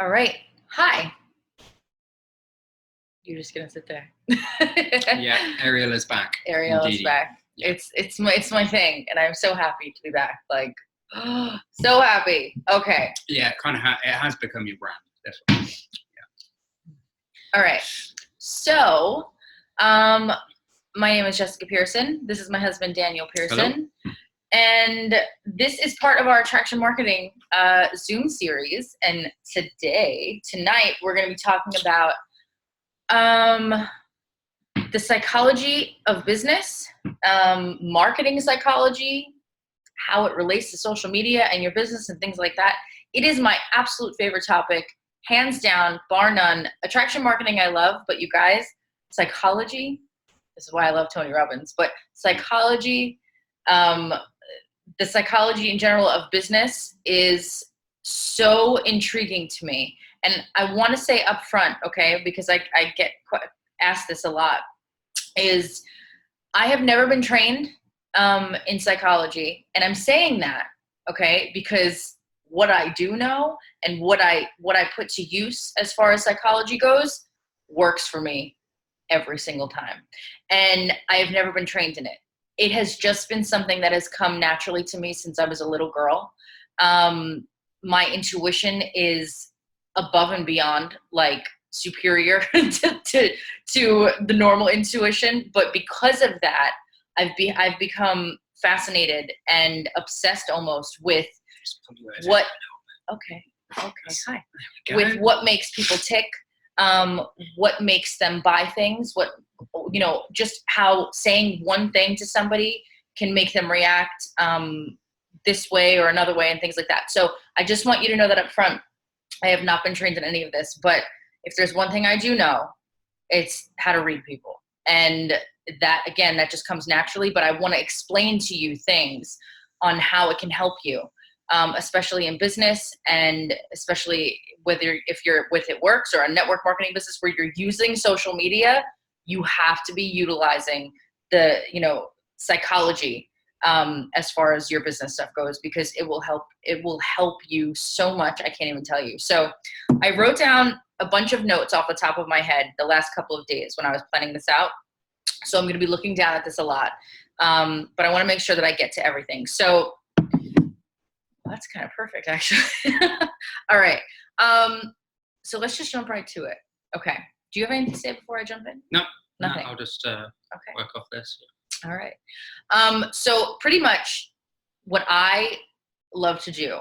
All right. Hi. You're just gonna sit there. Yeah, Ariel is back. Ariel is back. Yeah. It's my thing, and I'm so happy to be back. Like, so happy. Okay. Yeah, it has become your brand. This one. Yeah. All right. So, my name is Jessica Pearson. This is my husband, Daniel Pearson. Hello. And this is part of our attraction marketing Zoom series. And tonight, we're going to be talking about the psychology of business, marketing psychology, how it relates to social media and your business and things like that. It is my absolute favorite topic, hands down, bar none. Attraction marketing I love, but you guys, psychology, this is why I love Tony Robbins, but psychology, the psychology in general of business is so intriguing to me. And I want to say up front, okay, because I get asked this a lot, is I have never been trained in psychology. And I'm saying that, okay, because what I do know and what I put to use as far as psychology goes works for me every single time. And I have never been trained in it. It has just been something that has come naturally to me since I was a little girl. My intuition is above and beyond, like, superior to the normal intuition. But because of that, I've become fascinated and obsessed almost with what, okay, hi. With what makes people tick, what makes them buy things, what, just how saying one thing to somebody can make them react this way or another way and things like that. So I just want you to know that up front, I have not been trained in any of this, but if there's one thing I do know, it's how to read people. And that, again, that just comes naturally, but I want to explain to you things on how it can help you, especially in business, and especially if you're with It Works or a network marketing business where you're using social media, you have to be utilizing the, psychology as far as your business stuff goes, because it will help you so much. I can't even tell you. So I wrote down a bunch of notes off the top of my head the last couple of days when I was planning this out. So I'm going to be looking down at this a lot. But I want to make sure that I get to everything. So that's kind of perfect, actually. All right. So let's just jump right to it. Okay. Do you have anything to say before I jump in? No. Nothing. No, I'll just work off this. All right. So pretty much what I love to do,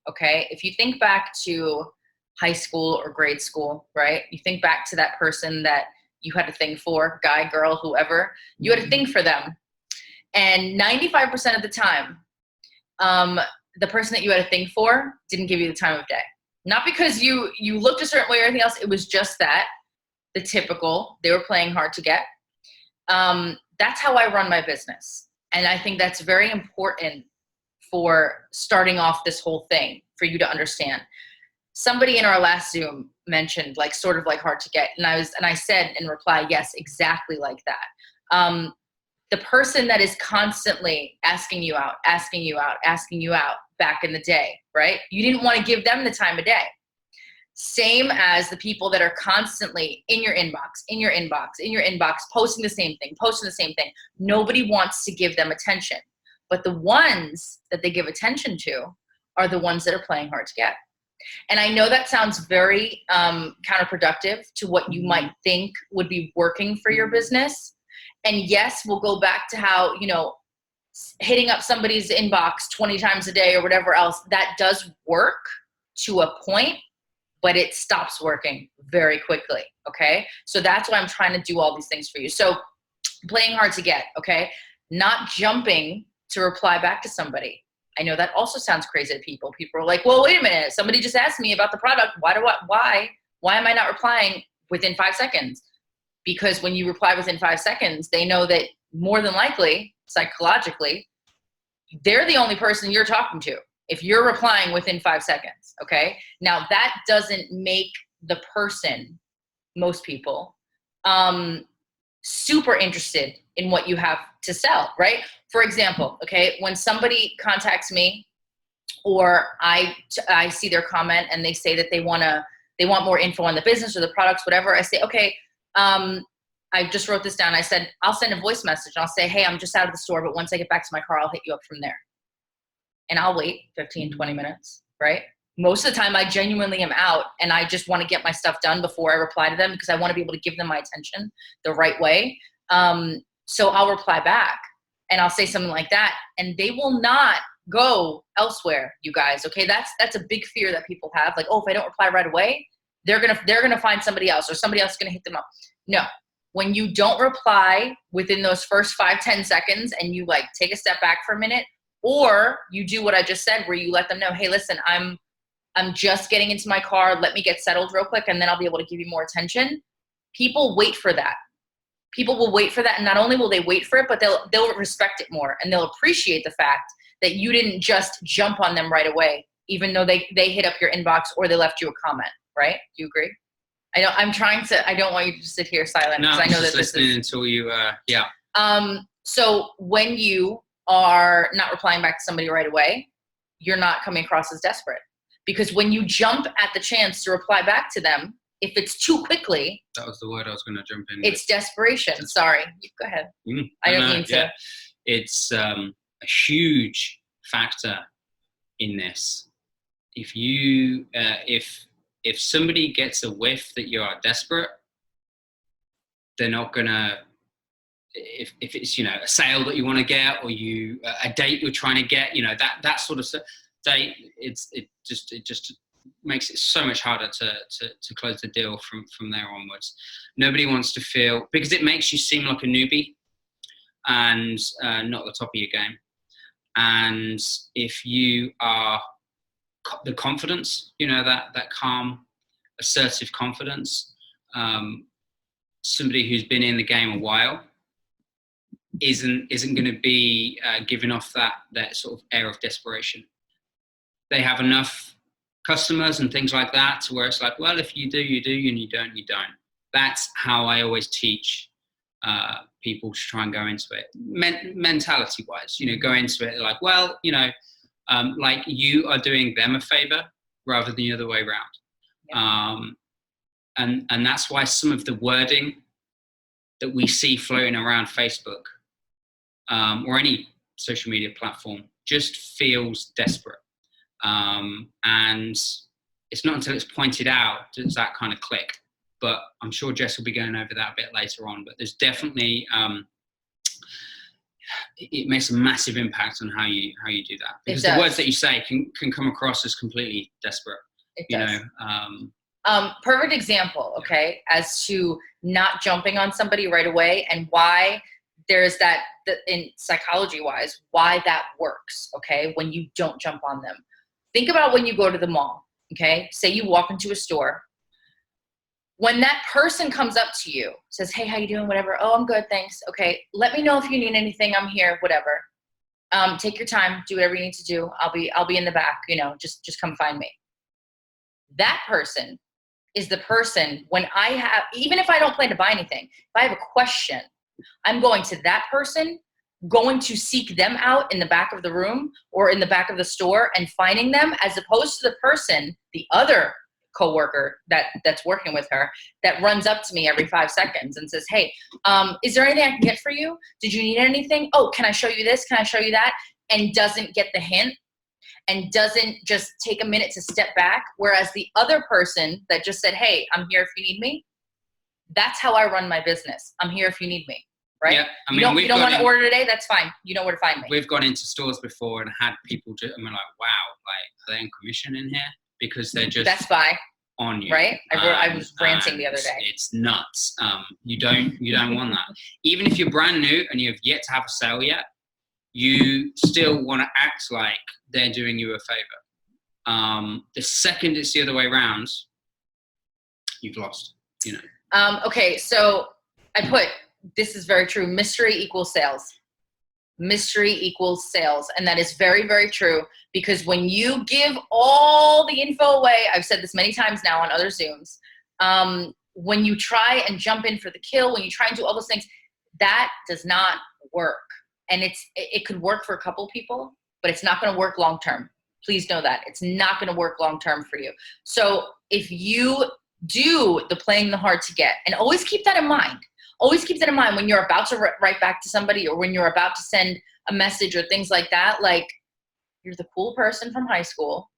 okay, if you think back to high school or grade school, right? You think back to that person that you had a thing for, guy, girl, whoever, you had a thing for them. And 95% of the time, the person that you had a thing for didn't give you the time of day. Not because you looked a certain way or anything else. It was just that, the typical, they were playing hard to get. That's how I run my business. And I think that's very important for starting off this whole thing, for you to understand. Somebody in our last Zoom mentioned sort of like hard to get. And I said in reply, yes, exactly like that. The person that is constantly asking you out back in the day, right? You didn't want to give them the time of day. Same as the people that are constantly in your inbox, posting the same thing. Nobody wants to give them attention. But the ones that they give attention to are the ones that are playing hard to get. And I know that sounds very counterproductive to what you might think would be working for your business. And yes, we'll go back to how, hitting up somebody's inbox 20 times a day or whatever else, that does work to a point, but it stops working very quickly, okay? So that's why I'm trying to do all these things for you. So playing hard to get, okay? Not jumping to reply back to somebody. I know that also sounds crazy to people. People are like, well, wait a minute. Somebody just asked me about the product. Why am I not replying within 5 seconds? Because when you reply within 5 seconds, they know that more than likely, psychologically, they're the only person you're talking to if you're replying within 5 seconds, okay? Now, that doesn't make the person, most people, super interested in what you have to sell, right? For example, okay, when somebody contacts me or I see their comment and they say that they want to they want more info on the business or the products, whatever. I say, okay, I just wrote this down. I said, I'll send a voice message. I'll say, hey, I'm just out of the store, but once I get back to my car, I'll hit you up from there. And I'll wait 15, 20 minutes, right? Most of the time I genuinely am out and I just want to get my stuff done before I reply to them because I want to be able to give them my attention the right way. So I'll reply back and I'll say something like that, and they will not go elsewhere, you guys. Okay. That's a big fear that people have. Like, oh, if I don't reply right away, they're going to find somebody else, or somebody else is going to hit them up. No, when you don't reply within those first 5-10 seconds and you like take a step back for a minute, or you do what I just said, where you let them know, hey, listen, I'm just getting into my car. Let me get settled real quick, and then I'll be able to give you more attention. People wait for that. People will wait for that. And not only will they wait for it, but they'll respect it more, and they'll appreciate the fact that you didn't just jump on them right away, even though they hit up your inbox or they left you a comment, right? Do you agree? I don't want you to just sit here silent, because I know that this is until you, yeah. So when you are not replying back to somebody right away, you're not coming across as desperate, because when you jump at the chance to reply back to them, if it's too quickly, that was the word I was going to jump in. It's desperation. Sorry, go ahead. I don't mean to. Yeah. It's a huge factor in this. If you, if somebody gets a whiff that you are desperate, they're not gonna. If it's, you know, a sale that you want to get, or a date you're trying to get, you know, that sort of date, it just makes it so much harder to close the deal from there onwards. Nobody wants to feel, because it makes you seem like a newbie and not the top of your game. And if you are the confidence, you know, that calm, assertive confidence, somebody who's been in the game a while isn't going to be giving off that sort of air of desperation. They have enough customers and things like that to where it's like, well, if you do, you do, and you don't, you don't. That's how I always teach people to try and go into it. Mentality wise, you know, go into it like, well, you know, like you are doing them a favor rather than the other way around. Yeah. And that's why some of the wording that we see floating around Facebook or any social media platform just feels desperate. And it's not until it's pointed out does that kind of click. But I'm sure Jess will be going over that a bit later on. But there's definitely it makes a massive impact on how you do that, because the words that you say can come across as completely desperate. It does. Perfect example, okay, as to not jumping on somebody right away, and why there's that in psychology wise, why that works, okay, when you don't jump on them. Think about when you go to the mall, okay, say you walk into a store. When that person comes up to you, says, hey, how you doing, whatever, oh, I'm good, thanks, okay, let me know if you need anything, I'm here, whatever. Take your time, do whatever you need to do, I'll be in the back, you know, just come find me. That person is the person, when I have, even if I don't plan to buy anything, if I have a question, I'm going to that person, going to seek them out in the back of the room or in the back of the store and finding them, as opposed to the person, the other coworker that's working with her, that runs up to me every 5 seconds and says, hey, is there anything I can get for you? Did you need anything? Oh, can I show you this? Can I show you that? And doesn't get the hint and doesn't just take a minute to step back. Whereas the other person that just said, hey, I'm here if you need me. That's how I run my business. I'm here if you need me. Right? Yeah, I mean, you don't want to order today? That's fine. You know where to find me. We've gone into stores before and had people just, I'm like, wow, like, are they in commission in here? Because they're just Best Buy on you. Right? I was ranting the other day. It's nuts. You don't want that. Even if you're brand new and you've yet to have a sale yet, you still want to act like they're doing you a favor. The second it's the other way around, you've lost, you know. Okay, so I put, this is very true. Mystery equals sales. Mystery equals sales. And that is very, very true, because when you give all the info away, I've said this many times now on other Zooms, when you try and jump in for the kill, when you try and do all those things, that does not work. And it could work for a couple people, but it's not going to work long term. Please know that. It's not going to work long-term for you. So if you do the playing the hard to get, and always keep that in mind. Always keep that in mind when you're about to write back to somebody, or when you're about to send a message or things like that. Like, you're the cool person from high school.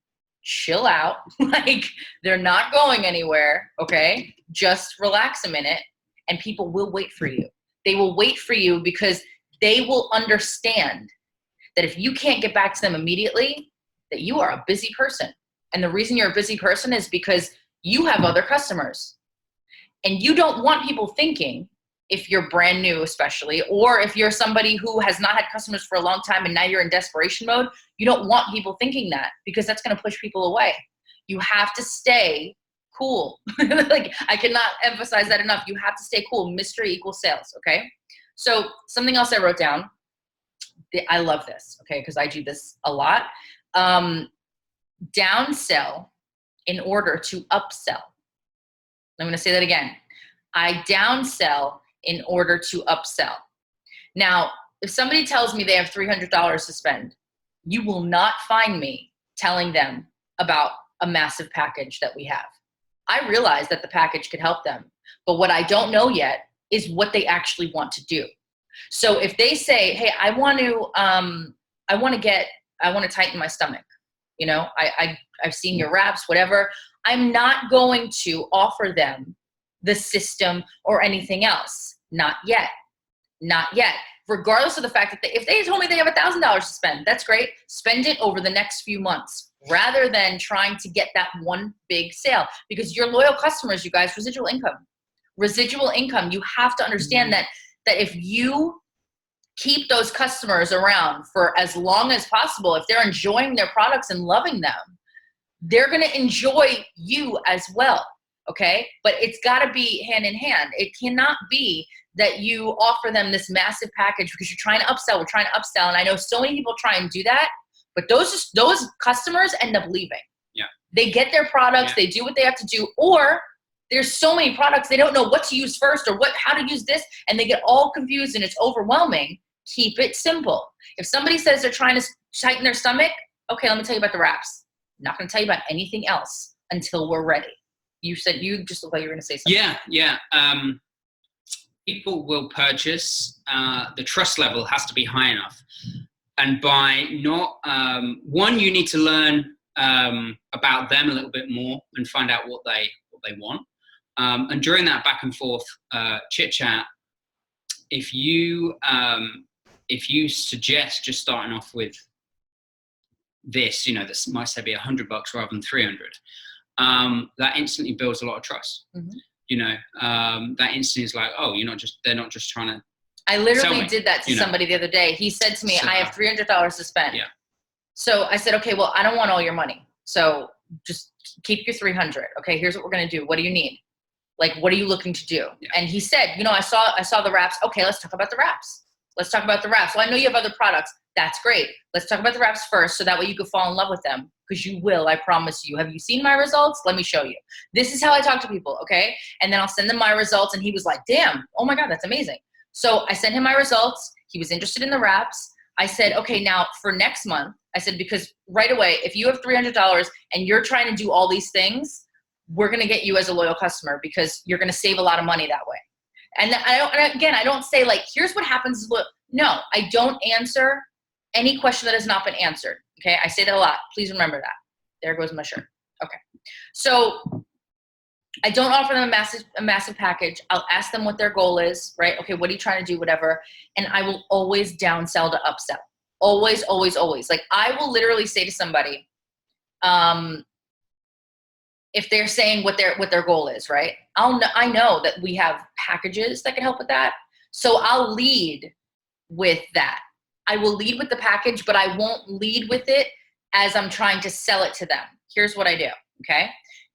Chill out. Like, they're not going anywhere. Okay. Just relax a minute, and people will wait for you. They will wait for you because they will understand that if you can't get back to them immediately, that you are a busy person. And the reason you're a busy person is because you have other customers. And you don't want people thinking, if you're brand new especially, or if you're somebody who has not had customers for a long time and now you're in desperation mode, you don't want people thinking that, because that's going to push people away. You have to stay cool. Like, I cannot emphasize that enough. You have to stay cool. Mystery equals sales, okay? So something else I wrote down, I love this, okay, because I do this a lot. Downsell in order to upsell. I'm going to say that again. I downsell in order to upsell. Now, if somebody tells me they have $300 to spend, you will not find me telling them about a massive package that we have. I realize that the package could help them, but what I don't know yet is what they actually want to do. So if they say, hey, I want to tighten my stomach. You know, I've seen your wraps, whatever. I'm not going to offer them the system or anything else. Not yet. Not yet. Regardless of the fact that if they told me they have $1,000 to spend, that's great. Spend it over the next few months rather than trying to get that one big sale, because your loyal customers, you guys, residual income, you have to understand that if you keep those customers around for as long as possible, if they're enjoying their products and loving them, they're going to enjoy you as well. Okay. But it's got to be hand in hand. It cannot be that you offer them this massive package because you're trying to upsell. We're trying to upsell. And I know so many people try and do that, but those customers end up leaving. Yeah. They get their products, they do what they have to do, or there's so many products, they don't know what to use first or how to use this, and they get all confused and it's overwhelming. Keep it simple. If somebody says they're trying to tighten their stomach, okay, let me tell you about the wraps. I'm not going to tell you about anything else until we're ready. You said you just look like you were going to say something. Yeah. People will purchase. The trust level has to be high enough. And by not, one, you need to learn about them a little bit more and find out what they want. And during that back and forth chit chat, if you suggest just starting off with this, this might say be $100 rather than 300, that instantly builds a lot of trust. Mm-hmm. That instantly is like, oh, they're not just trying to. I literally did that to somebody the other day. He said to me, I have $300 to spend. Yeah. So I said, okay, well, I don't want all your money. So just keep your 300. Okay, here's what we're going to do. What do you need? Like, what are you looking to do? Yeah. And he said, I saw the wraps. Okay, let's talk about the wraps. Well, I know you have other products. That's great. Let's talk about the wraps first, so that way you can fall in love with them, because you will, I promise you. Have you seen my results? Let me show you. This is how I talk to people, okay? And then I'll send them my results, and he was like, damn, oh my God, that's amazing. So I sent him my results. He was interested in the wraps. I said, okay, now for next month, I said, because right away, if you have $300 and you're trying to do all these things, we're going to get you as a loyal customer, because you're going to save a lot of money that way. And I don't say like, here's what happens. No, I don't answer any question that has not been answered. Okay. I say that a lot. Please remember that. There goes my shirt. Okay. So I don't offer them a massive package. I'll ask them what their goal is, right? Okay. What are you trying to do? Whatever. And I will always downsell to upsell. Always, always, always. Like, I will literally say to somebody, if they're saying what their goal is, right? I know that we have packages that can help with that. So I'll lead with that. I will lead with the package, but I won't lead with it as I'm trying to sell it to them. Here's what I do, okay?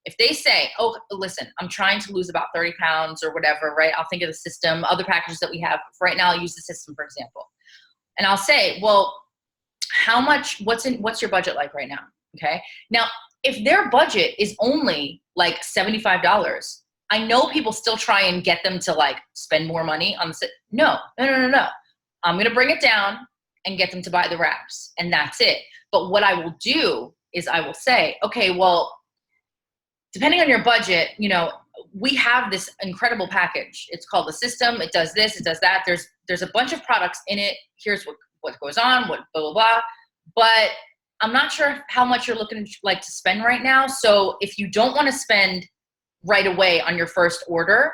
If they say, oh, listen, I'm trying to lose about 30 pounds or whatever, right? I'll think of the system, other packages that we have. For right now, I'll use the system, for example. And I'll say, well, what's your budget like right now? Okay. Now, if their budget is only like $75, I know people still try and get them to like spend more money on the No. I'm going to bring it down and get them to buy the wraps, and that's it. But what I will do is I will say, okay, well, depending on your budget, we have this incredible package. It's called the system. It does this, it does that. There's a bunch of products in it. Here's what goes on, what blah, blah, blah. But I'm not sure how much you're looking to spend right now. So if you don't want to spend right away on your first order,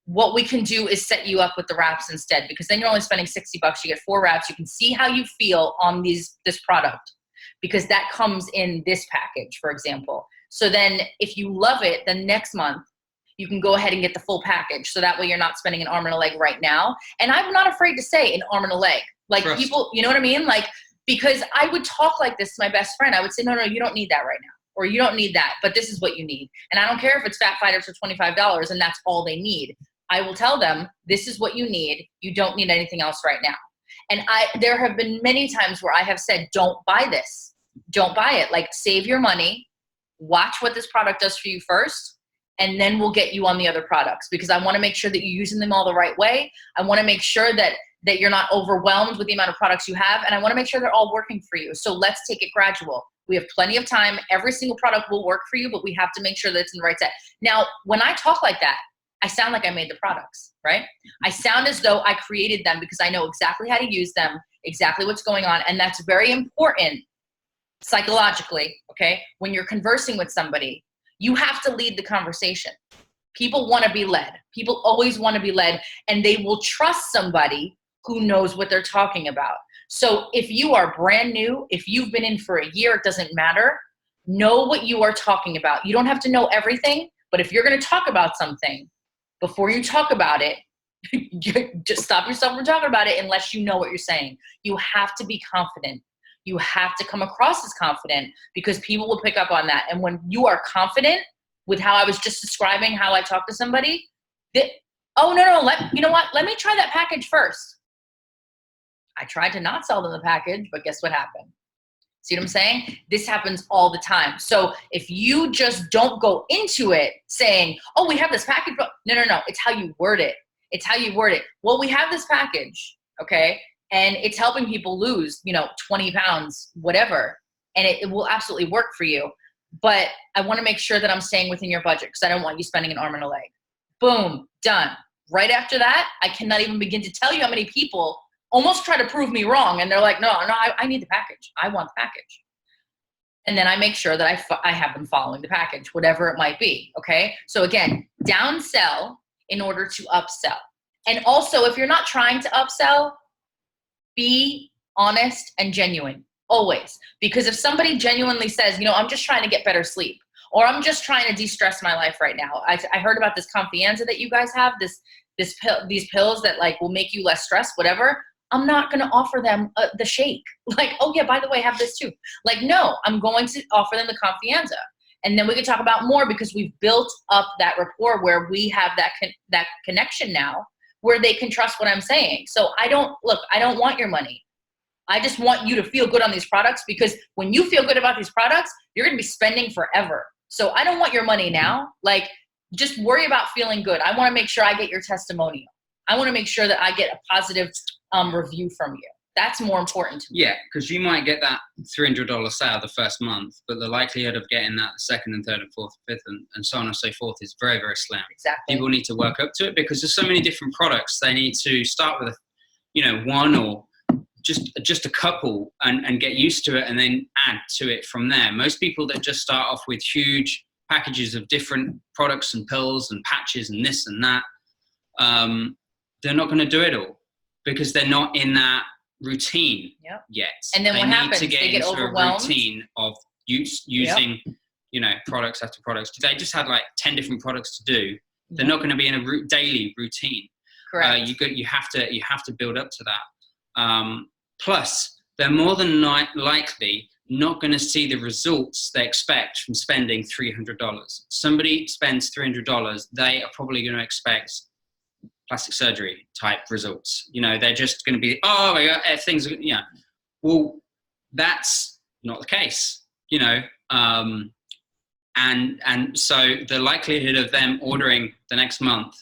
what we can do is set you up with the wraps instead, because then you're only spending $60. You get 4 wraps. You can see how you feel on this product, because that comes in this package, for example. So then if you love it, then next month you can go ahead and get the full package. So that way you're not spending an arm and a leg right now. And I'm not afraid to say an arm and a leg. Like Trust. People, you know what I mean? Like, because I would talk like this to my best friend. I would say, no, you don't need that right now. Or you don't need that, but this is what you need. And I don't care if it's Fat Fighters for $25 and that's all they need. I will tell them, this is what you need. You don't need anything else right now. And there have been many times where I have said, don't buy this. Don't buy it. Like, save your money. Watch what this product does for you first, and then we'll get you on the other products, because I want to make sure that you're using them all the right way. I want to make sure that you're not overwhelmed with the amount of products you have, and I want to make sure they're all working for you. So let's take it gradual. We have plenty of time. Every single product will work for you, but we have to make sure that it's in the right set. Now, when I talk like that, I sound like I made the products, right? I sound as though I created them, because I know exactly how to use them, exactly what's going on, and that's very important psychologically, okay? When you're conversing with somebody, you have to lead the conversation. People want to be led. People always want to be led, and they will trust somebody who knows what they're talking about. So if you are brand new, if you've been in for a year, it doesn't matter. Know what you are talking about. You don't have to know everything, but if you're going to talk about something, before you talk about it, just stop yourself from talking about it unless you know what you're saying. You have to be confident. You have to come across as confident, because people will pick up on that. And when you are confident with how I was just describing how I talk to somebody, no, you know what? Let me try that package first. I tried to not sell them the package, but guess what happened? See what I'm saying? This happens all the time. So if you just don't go into it saying, oh, we have this package. No. It's how you word it. It's how you word it. Well, we have this package, okay? And it's helping people lose, 20 pounds, whatever. And it will absolutely work for you. But I want to make sure that I'm staying within your budget, because I don't want you spending an arm and a leg. Boom, done. Right after that, I cannot even begin to tell you how many people almost try to prove me wrong. And they're like, no, I need the package. I want the package. And then I make sure that I have them following the package, whatever it might be, okay? So again, downsell in order to upsell. And also, if you're not trying to upsell, be honest and genuine, always. Because if somebody genuinely says, I'm just trying to get better sleep, or I'm just trying to de-stress my life right now. I heard about this Confianza that you guys have, these pills that will make you less stressed, whatever. I'm not going to offer them the shake. Like, oh yeah, by the way, have this too. No, I'm going to offer them the Confianza. And then we can talk about more, because we've built up that rapport where we have that connection now, where they can trust what I'm saying. So I don't want your money. I just want you to feel good on these products, because when you feel good about these products, you're going to be spending forever. So I don't want your money now. Just worry about feeling good. I want to make sure I get your testimonial. I want to make sure that I get a positive review from you. That's more important to me. Yeah, because you might get that $300 sale the first month, but the likelihood of getting that the second and third and fourth and fifth and so on and so forth is very, very slim. Exactly. People need to work up to it, because there's so many different products. They need to start with one or just a couple and get used to it, and then add to it from there. Most people that just start off with huge packages of different products and pills and patches and this and that, they're not going to do it all, because they're not in that routine yet. And then what happens? They get into overwhelmed. A routine of using, products after products. They just had 10 different products to do. They're not going to be in a daily routine. Correct. You have to build up to that. Plus, they're more than likely not going to see the results they expect from spending $300. Somebody spends $300, they are probably going to expect plastic surgery type results. They're just going to be, oh my God, things are, well, that's not the case, and so the likelihood of them ordering the next month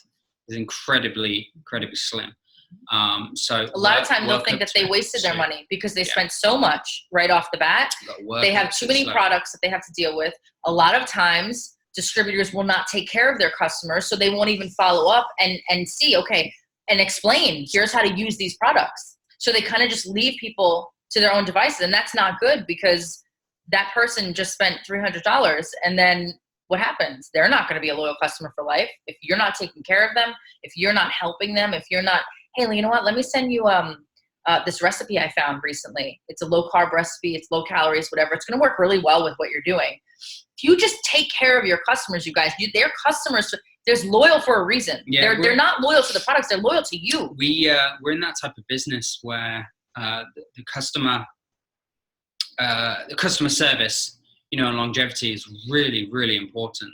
is incredibly, incredibly slim. So a lot of times they'll think that they it. wasted their money because they Yeah. spent so much right off the bat. They have too many products that they have to deal with. A lot of times distributors will not take care of their customers, so they won't even follow up and see, okay, and explain, here's how to use these products. So they kind of just leave people to their own devices, and that's not good because that person just spent $300, and then what happens? They're not going to be a loyal customer for life if you're not taking care of them, if you're not helping them, if you're not, hey, you know what, let me send you this recipe I found recently. It's a low carb recipe, it's low calories, whatever. It's going to work really well with what you're doing. If you just take care of your customers, you guys, their customers, they're loyal for a reason. Yeah, they're not loyal to the products, they're loyal to you. We're in that type of business where the customer service, you know, and longevity is really, really important.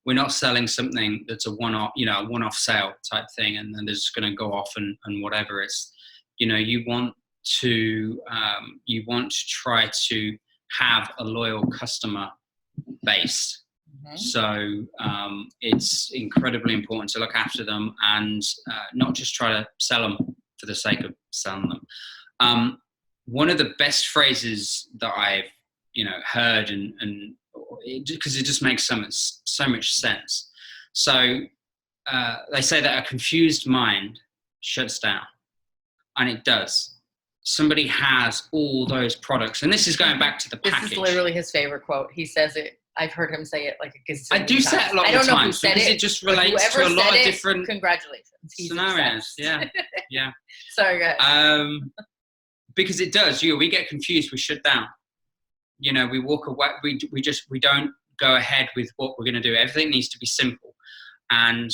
We're not selling something that's a one-off sale type thing, and then they're just going to go off and whatever. It's, you know, you want to try to have a loyal customer base. Mm-hmm. So it's incredibly important to look after them and not just try to sell them for the sake of selling them. One of the best phrases that I've, you know, heard and because it just makes so much sense. So they say that a confused mind shuts down, and it does. Somebody has all those products, and this is going back to the package. This is literally his favorite quote. He says it. I've heard him say it like a gazillion I do say it a lot of times. I don't know who said it. It just relates to a lot of different congratulations scenarios. Yeah, yeah. Sorry, guys. Because it does. We get confused. We shut down. You know, we walk away. We don't go ahead with what we're going to do. Everything needs to be simple, and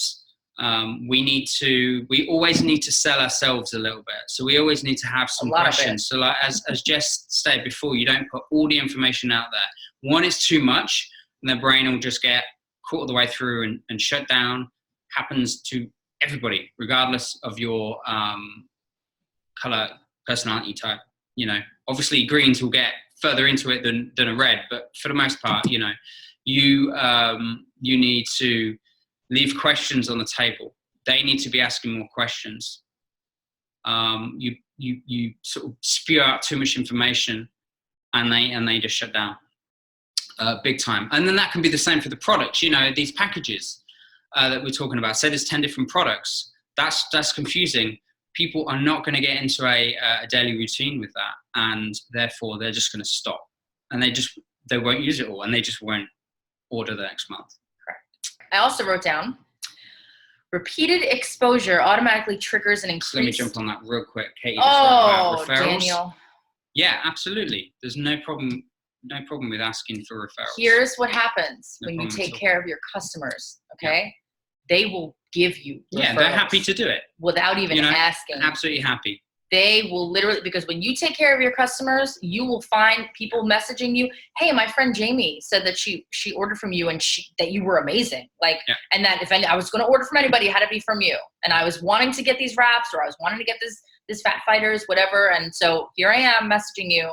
we always need to sell ourselves a little bit. So we always need to have some questions. So like as Jess stated before, you don't put all the information out there. One is too much, and the brain will just get caught all the way through and shut down. Happens to everybody, regardless of your color, personality type. You know, obviously greens will get further into it than a red, but for the most part, you know, you need to leave questions on the table. They need to be asking more questions. You sort of spew out too much information, and they just shut down big time. And then that can be the same for the products. You know, these packages that we're talking about. Say there's 10 different products. That's confusing. People are not going to get into a daily routine with that, and therefore they're just going to stop, and they won't use it all, and they just won't order the next month. Correct. I also wrote down repeated exposure automatically triggers an increased. So let me jump on that real quick. Katie, about referrals. Daniel. Yeah, absolutely. There's no problem with asking for referrals. Here's what happens when you take care of your customers. Okay, they will give you referrals. Yeah, they're happy to do it without even asking. Absolutely happy. They will literally, because when you take care of your customers, you will find people messaging you. Hey, my friend Jamie said that she ordered from you and that you were amazing. And that if I was going to order from anybody, it had to be from you. And I was wanting to get these wraps, or I was wanting to get this Fat Fighters, whatever. And so here I am messaging you.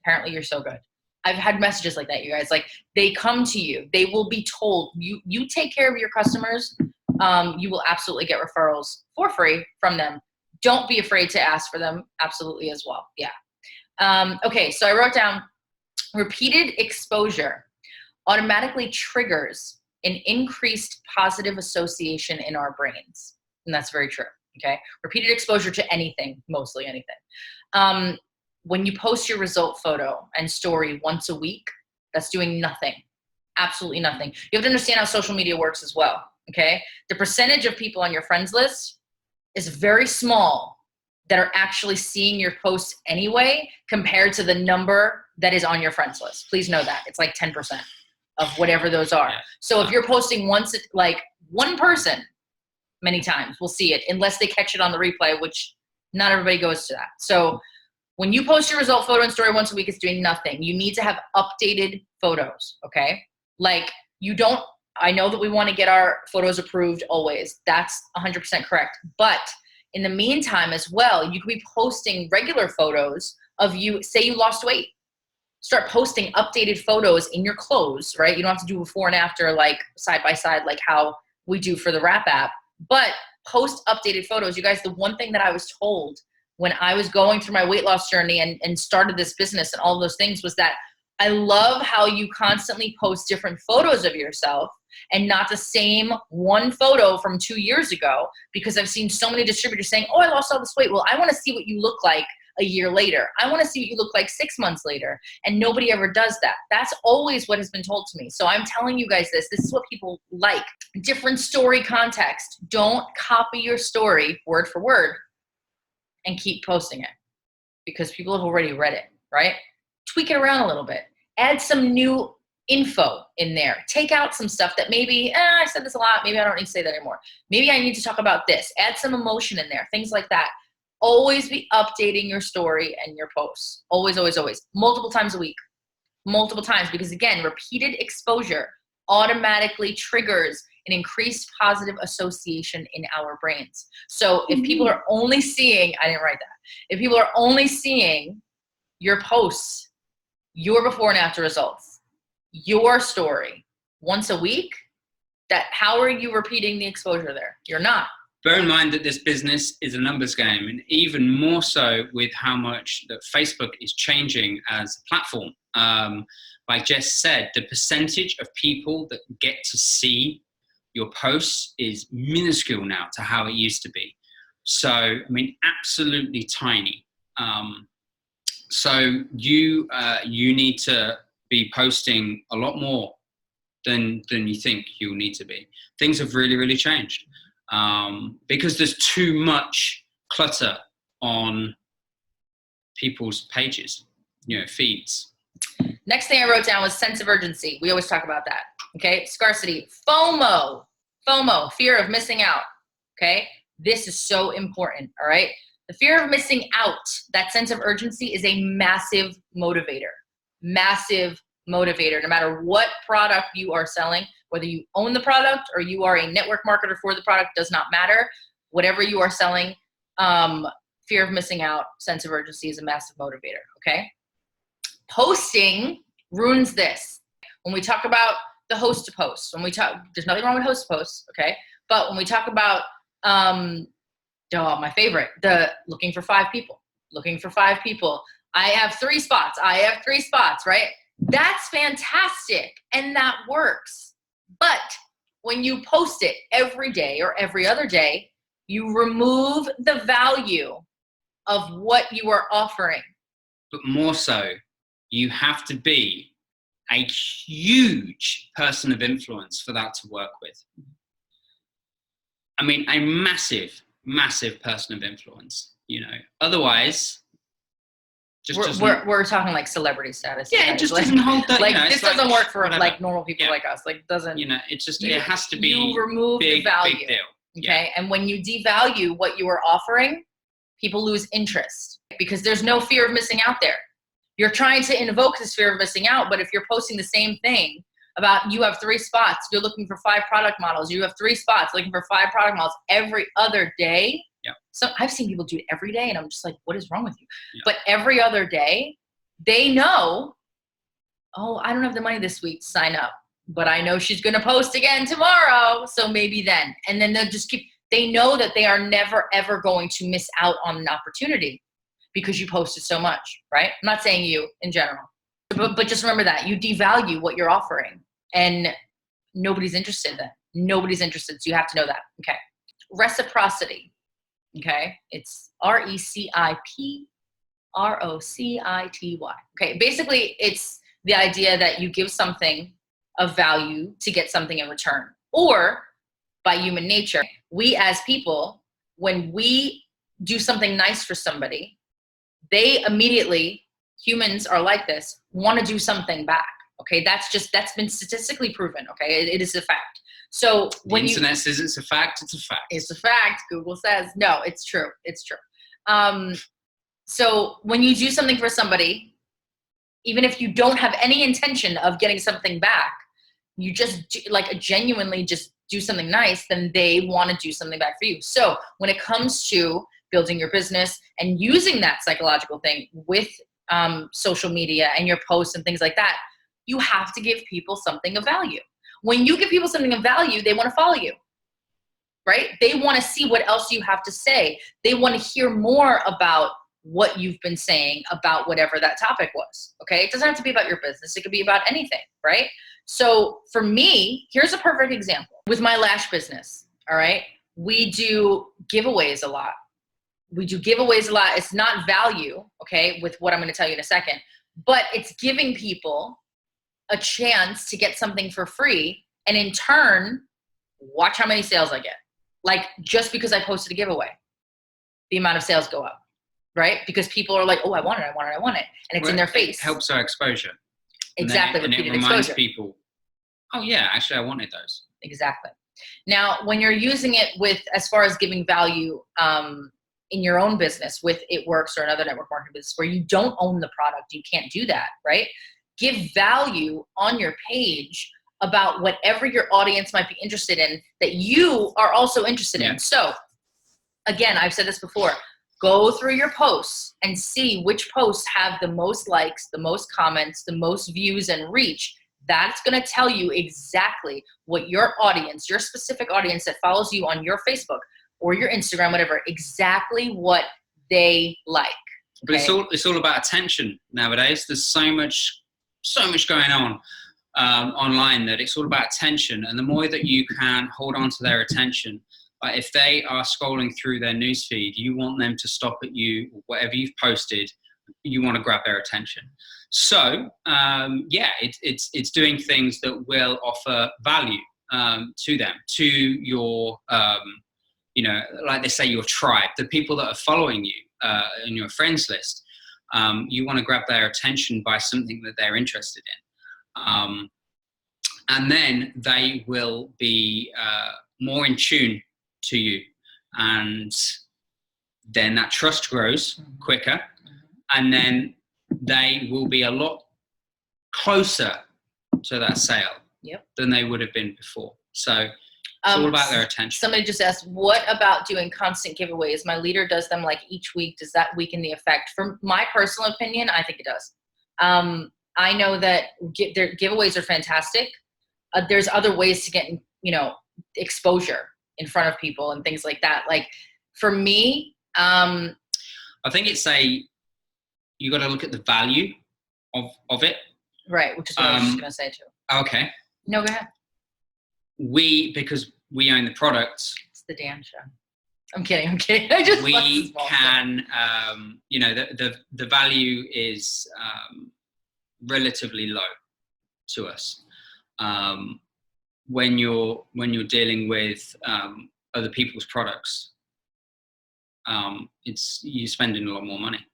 Apparently you're so good. I've had messages like that, you guys. Like, they come to you. They will be told, you take care of your customers. You will absolutely get referrals for free from them. Don't be afraid to ask for them. Absolutely as well. Yeah. Okay. So I wrote down repeated exposure automatically triggers an increased positive association in our brains. And that's very true. Okay. Repeated exposure to anything, mostly anything. When you post your result photo and story once a week, that's doing nothing. Absolutely nothing. You have to understand how social media works as well. Okay. The percentage of people on your friends list is very small that are actually seeing your posts anyway, compared to the number that is on your friends list. Please know that. It's like 10% of whatever those are. So if you're posting once, like one person many times will see it, unless they catch it on the replay, which not everybody goes to that. So when you post your result photo and story once a week, it's doing nothing. You need to have updated photos, okay? Like, I know that we want to get our photos approved always. That's 100% correct. But in the meantime as well, you could be posting regular photos of you, say you lost weight. Start posting updated photos in your clothes, right? You don't have to do before and after, like side by side, like how we do for the Wrap app. But Post updated photos. You guys, the one thing that I was told when I was going through my weight loss journey and started this business and all those things was that I love how you constantly post different photos of yourself and not the same one photo from 2 years ago, because I've seen so many distributors saying, oh, I lost all this weight. Well, I want to see what you look like a year later. I want to see what you look like 6 months later. And nobody ever does that. That's always what has been told to me. So I'm telling you guys this is what people like. Different story context. Don't copy your story word for word and keep posting it because people have already read it, right? Tweak it around a little bit. Add some new info in there. Take out some stuff that maybe, I said this a lot, maybe I don't need to say that anymore. Maybe I need to talk about this. Add some emotion in there, things like that. Always be updating your story and your posts. Always, always, always. Multiple times a week. Multiple times, because again, repeated exposure automatically triggers an increased positive association in our brains. So if people are only seeing, I didn't write that. If people are only seeing your posts, your before and after results, your story once a week, how are you repeating the exposure there? You're not. Bear in mind that this business is a numbers game, and even more so with how much that Facebook is changing as a platform. Like Jess said, the percentage of people that get to see your posts is minuscule now to how it used to be. So, I mean, absolutely tiny. So you need to be posting a lot more than you think you'll need to be. Things have really, really changed because there's too much clutter on people's pages, feeds. Next thing I wrote down was sense of urgency. We always talk about that. Okay. Scarcity. FOMO, fear of missing out. Okay. This is so important. All right. The fear of missing out, that sense of urgency is a massive motivator. Massive motivator. No matter what product you are selling, whether you own the product or you are a network marketer for the product, does not matter. Whatever you are selling, fear of missing out, sense of urgency is a massive motivator. Okay. Posting ruins this. When we talk about the host to post, there's nothing wrong with host to post. Okay. But when we talk about, my favorite, the looking for 5 people. I have 3 spots. Right? That's fantastic. And that works. But when you post it every day or every other day, you remove the value of what you are offering. But more so, you have to be a huge person of influence for that to work with. I mean, a massive person of influence, otherwise we're talking like celebrity status. Yeah, it just doesn't hold that. This doesn't work for like normal people like us. Like doesn't. It's just it has to be. You remove the value. Big deal. Okay, and when you devalue what you are offering, people lose interest because there's no fear of missing out there. You're trying to invoke this fear of missing out, but if you're posting the same thing about you have 3 spots, you're looking for 5 product models, you have 3 spots looking for 5 product models every other day. Yeah. So I've seen people do it every day and I'm just like, what is wrong with you? Yeah. But every other day, they know, oh, I don't have the money this week to sign up, but I know she's going to post again tomorrow. So maybe then, and then they'll just they know that they are never, ever going to miss out on an opportunity because you posted so much, right? I'm not saying you in general, but just remember that you devalue what you're offering and nobody's interested then. Nobody's interested. So you have to know that. Okay. Reciprocity. Okay. It's RECIPROCITY. Okay. Basically it's the idea that you give something of value to get something in return, or by human nature, we as people, when we do something nice for somebody, they immediately, humans are like this, want to do something back. Okay. That's been statistically proven. Okay. It is a fact. So when the internet says it's a fact, it's a fact. It's a fact. Google says, no, it's true. It's true. So when you do something for somebody, even if you don't have any intention of getting something back, you just genuinely just do something nice, then they want to do something back for you. So when it comes to building your business and using that psychological thing with social media and your posts and things like that, you have to give people something of value. When you give people something of value, they want to follow you, right? They want to see what else you have to say. They want to hear more about what you've been saying about whatever that topic was, okay? It doesn't have to be about your business. It could be about anything, right? So for me, here's a perfect example. With my lash business, all right? We do giveaways a lot. It's not value, okay, with what I'm going to tell you in a second, but it's giving people a chance to get something for free, and in turn, watch how many sales I get. Like, just because I posted a giveaway, the amount of sales go up, right? Because people are like, oh, I want it. And it's in their face. It helps our exposure. Exactly, and repeated it reminds exposure. people, oh yeah, actually I wanted those. Exactly. Now, when you're using it with, as far as giving value in your own business with It Works or another network marketing business where you don't own the product, you can't do that, right? Give value on your page about whatever your audience might be interested in that you are also interested in. So again, I've said this before, go through your posts and see which posts have the most likes, the most comments, the most views and reach. That's going to tell you exactly what your audience, your specific audience that follows you on your Facebook or your Instagram, whatever, exactly what they like. Okay? But it's all about attention nowadays. There's so much going on online that it's all about attention. And the more that you can hold on to their attention, if they are scrolling through their newsfeed, you want them to stop at you, whatever you've posted, you want to grab their attention. So it's doing things that will offer value to them, to your, like they say, your tribe, the people that are following you in your friends list. You want to grab their attention by something that they're interested in. And then they will be more in tune to you. And then that trust grows quicker. And then they will be a lot closer to that sale than they would have been before. So it's all about their attention. Somebody just asked, what about doing constant giveaways? My leader does them like each week. Does that weaken the effect? From my personal opinion, I think it does. I know that their giveaways are fantastic. There's other ways to get, exposure in front of people and things like that. Like for me, I think you got to look at the value of it. Right, which is what I was just going to say too. Okay. No, go ahead. Because we own the products. It's the Dan show. I'm kidding. I just we can, the value is relatively low to us. When you're dealing with other people's products, you're spending a lot more money,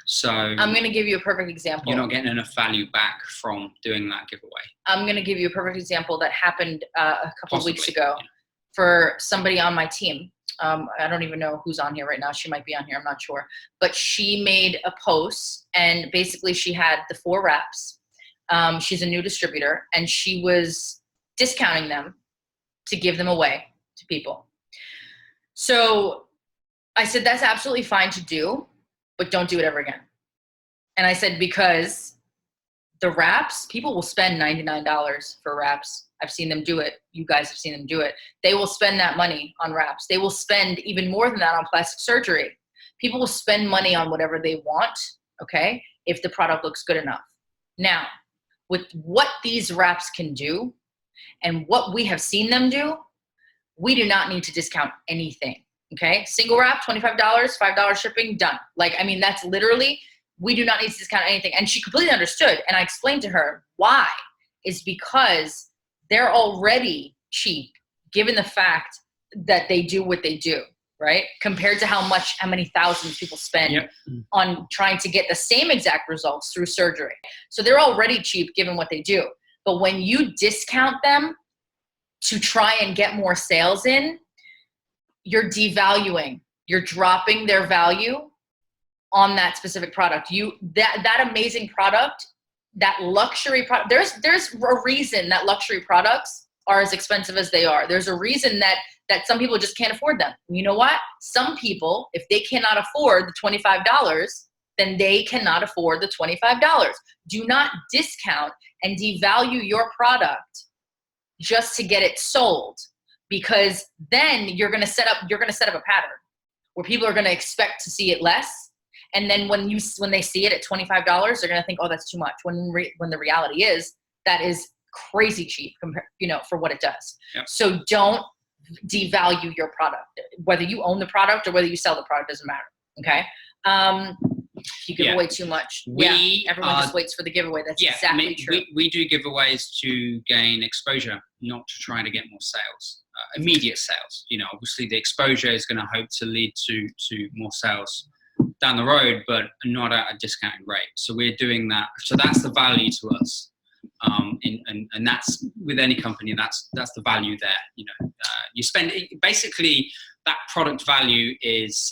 So I'm going to give you a perfect example. You're not getting enough value back from doing that giveaway. I'm going to give you a perfect example that happened a couple of weeks ago for somebody on my team. I don't even know who's on here right now. She might be on here. I'm not sure. But she made a post, and basically she had the 4 wraps. She's a new distributor, and she was discounting them to give them away to people. So I said, that's absolutely fine to do, but don't do it ever again. And I said, because the wraps, people will spend $99 for wraps. I've seen them do it. You guys have seen them do it. They will spend that money on wraps. They will spend even more than that on plastic surgery. People will spend money on whatever they want, okay, if the product looks good enough. Now, with what these wraps can do and what we have seen them do, we do not need to discount anything. Okay, single wrap, $25, $5 shipping, done. That's literally, we do not need to discount anything. And she completely understood. And I explained to her why. Is because they're already cheap, given the fact that they do what they do, right? Compared to how many thousands people spend on trying to get the same exact results through surgery. So they're already cheap, given what they do. But when you discount them to try and get more sales in, you're devaluing, you're dropping their value on that specific product. That amazing product, that luxury product, there's a reason that luxury products are as expensive as they are. There's a reason that some people just can't afford them. You know what? Some people, if they cannot afford the $25, then they cannot afford the $25. Do not discount and devalue your product just to get it sold. because then you're going to set up a pattern where people are going to expect to see it less. And then when they see it at $25, they're going to think, oh, that's too much. When the reality is that is crazy cheap compared, for what it does. Yep. So don't devalue your product. Whether you own the product or whether you sell the product doesn't matter. Okay. If you give away too much, everyone just waits for the giveaway. That's exactly true. We do giveaways to gain exposure, not to try to get more sales, immediate sales. Obviously the exposure is going to hope to lead to more sales down the road, but not at a discounted rate. So we're doing that. So that's the value to us. And that's with any company, that's the value there. You spend basically that product value is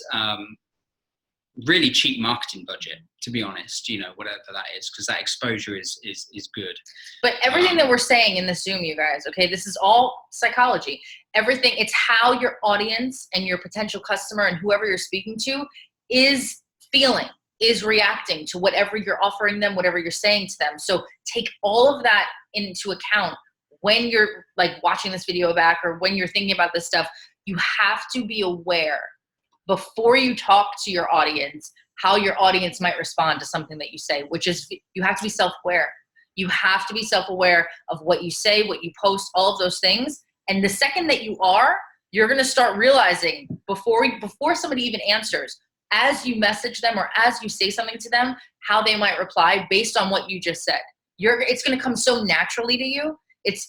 really cheap marketing budget, to be honest, whatever that is, because that exposure is good. But everything that we're saying in the Zoom, you guys, okay, this is all psychology. Everything, it's how your audience and your potential customer and whoever you're speaking to is feeling, is reacting to whatever you're offering them, whatever you're saying to them. So take all of that into account when you're like watching this video back or when you're thinking about this stuff. You have to be aware before you talk to your audience, how your audience might respond to something that you say, which is you have to be self-aware. You have to be self-aware of what you say, what you post, all of those things. And the second that you are, you're going to start realizing before somebody even answers, as you message them or as you say something to them, how they might reply based on what you just said. It's going to come so naturally to you. It's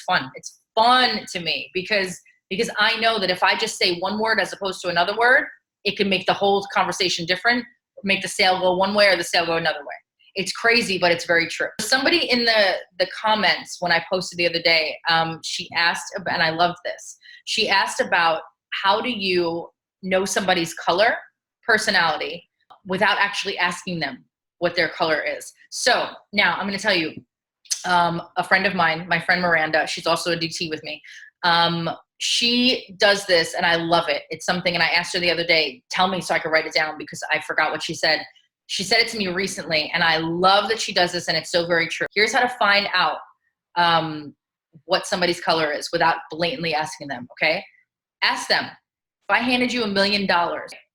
fun. It's fun to me because I know that if I just say one word as opposed to another word, it can make the whole conversation different, make the sale go one way or the sale go another way. It's crazy, but it's very true. Somebody in the comments when I posted the other day, she asked, and I loved this. She asked about how do you know somebody's color, personality, without actually asking them what their color is. So now I'm going to tell you, a friend of mine, my friend Miranda, she's also a DT with me. She does this and I love it. It's something, and I asked her the other day, tell me so I could write it down because I forgot what she said. She said it to me recently and I love that she does this and it's so very true. Here's how to find out what somebody's color is without blatantly asking them, okay? Ask them, if I handed you $1 million,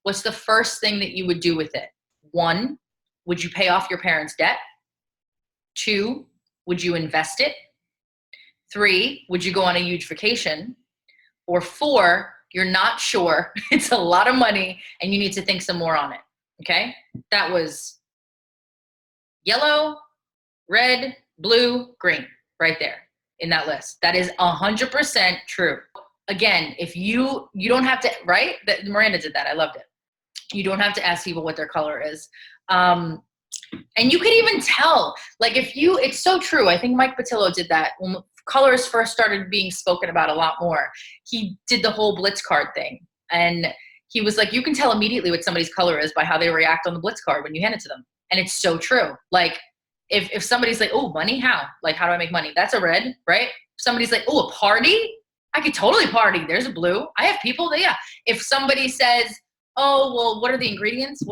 what's the first thing that you would do with it? 1, would you pay off your parents' debt? 2, would you invest it? 3, would you go on a huge vacation? Or 4, you're not sure, it's a lot of money and you need to think some more on it, okay? That was yellow, red, blue, green, right there in that list. That is 100% true. Again, if you don't have to, right? Miranda did that, I loved it. You don't have to ask people what their color is. And you can even tell, like it's so true. I think Mike Patillo did that when colors first started being spoken about a lot more. He did the whole Blitz card thing. And he was like, you can tell immediately what somebody's color is by how they react on the Blitz card when you hand it to them. And it's so true. Like if somebody's like, oh, money, how? Like, how do I make money? That's a red, right? If somebody's like, oh, a party? I could totally party. There's a blue. I have people that, yeah. If somebody says, oh, well, what are the ingredients?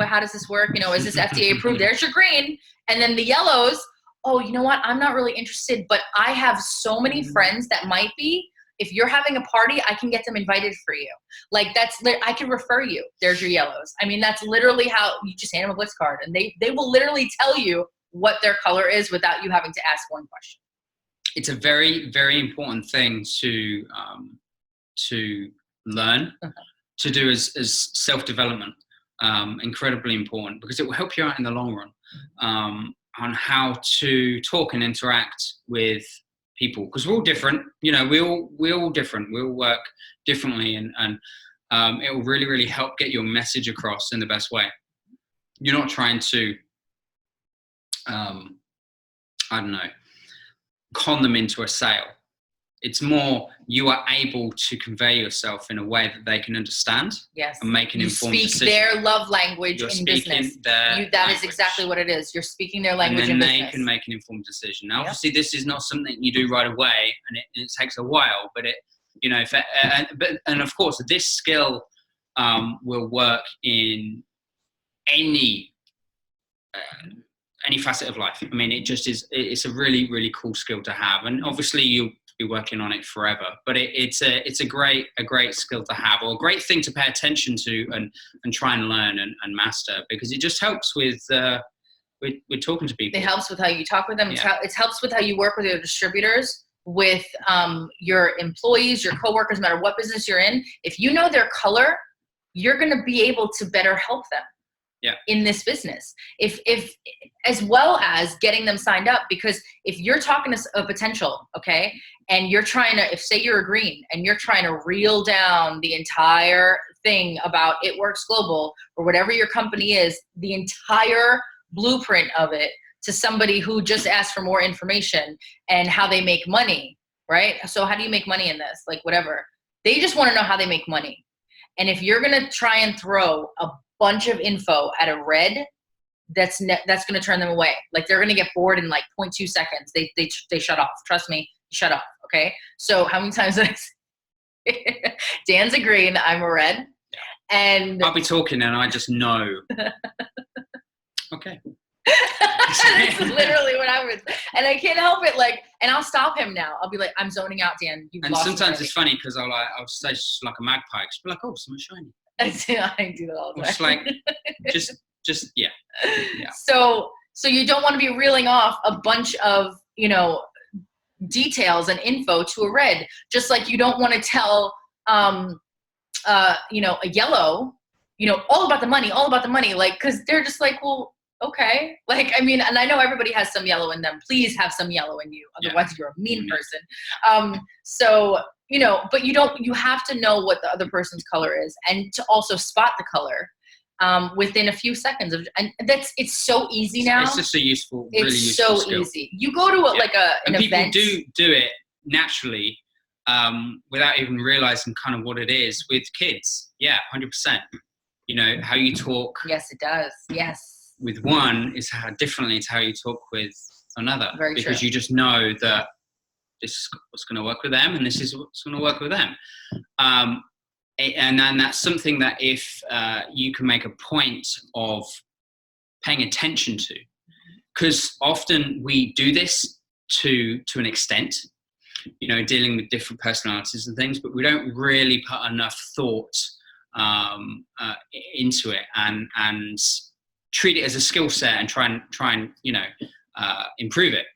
How does this work? Is this FDA approved? There's your green. And then the yellows, oh, you know what? I'm not really interested, but I have so many friends that might be. If you're having a party, I can get them invited for you. Like I can refer you. There's your yellows. I mean, that's literally how you just hand them a Blitz card and they will literally tell you what their color is without you having to ask one question. It's a very, very important thing to learn, to do as self-development. Incredibly important because it will help you out in the long run on how to talk and interact with people because we're all different. We're all different. We all work differently and it will really, really help get your message across in the best way. You're not trying to, con them into a sale. It's more you are able to convey yourself in a way that they can understand. Yes. And make an informed decision. You speak their love language in business. That is exactly what it is. You're speaking their language in business. And then they can make an informed decision. Now, obviously, this is not something you do right away, and it takes a while. But and of course, this skill will work in any facet of life. I mean, it just is. It's a really, really cool skill to have, and obviously, you'll be working on it forever. But it's a great skill to have, or a great thing to pay attention to and try and learn and master, because it just helps with talking to people. It helps with how you talk with them. Yeah. It helps with how you work with your distributors, with your employees, your coworkers, no matter what business you're in. If you know their color, you're going to be able to better help them. Yeah. In this business, if as well as getting them signed up, because if you're talking to a potential, okay, and you're trying to, if say you're a green and you're trying to reel down the entire thing about It Works Global or whatever your company is, the entire blueprint of it to somebody who just asked for more information and how they make money, right? So how do you make money in this? Like whatever. They just want to know how they make money. And if you're going to try and throw a bunch of info at a red, that's going to turn them away. Like they're going to get bored in like 0.2 seconds. They shut off. Trust me, shut off. Okay. So how many times did I say Dan's a green, I'm a red, and I'll be talking and I just know. Okay. This is literally what I was, and I can't help it. Like, and I'll stop him now. I'll be like, I'm zoning out, Dan. And sometimes it's funny because I'll say just like a magpie. Just be like, oh, someone's shiny. I do that all the time. Just like, just yeah. So you don't want to be reeling off a bunch of, details and info to a red, just like you don't want to tell, a yellow, all about the money, like, cause they're just like, well, okay. Like, I mean, and I know everybody has some yellow in them. Please have some yellow in you. Otherwise you're a mean person. But you have to know what the other person's color is, and to also spot the color within a few seconds and it's so easy now. It's just a useful, really it's useful so skill. easy. You go to an event. People do it naturally without even realizing kind of what it is with kids. Yeah, 100%. How you talk. Yes, it does. Yes. With one is how differently to how you talk with another. Very because true. You just know that this is what's going to work with them and this is what's going to work with them. And then that's something that if you can make a point of paying attention to, because often we do this to an extent, dealing with different personalities and things, but we don't really put enough thought into it and treat it as a skill set and try and improve it.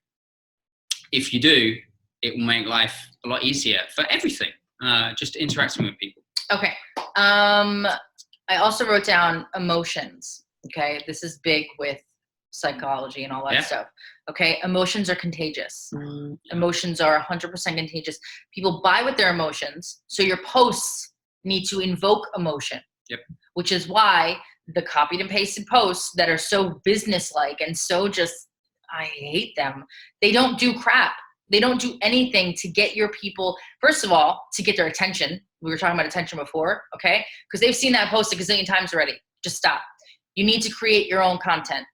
If you do, it will make life a lot easier for everything, just interacting with people. Okay. I also wrote down emotions. Okay. This is big with psychology and all that stuff. Okay. Emotions are contagious. Emotions are 100% contagious. People buy with their emotions. So your posts need to invoke emotion. Yep. Which is why the copied and pasted posts that are so business-like and so just, I hate them. They don't do crap. They don't do anything to get your people, first of all, to get their attention. We were talking about attention before, okay? Because they've seen that post a gazillion times already. Just stop. You need to create your own content.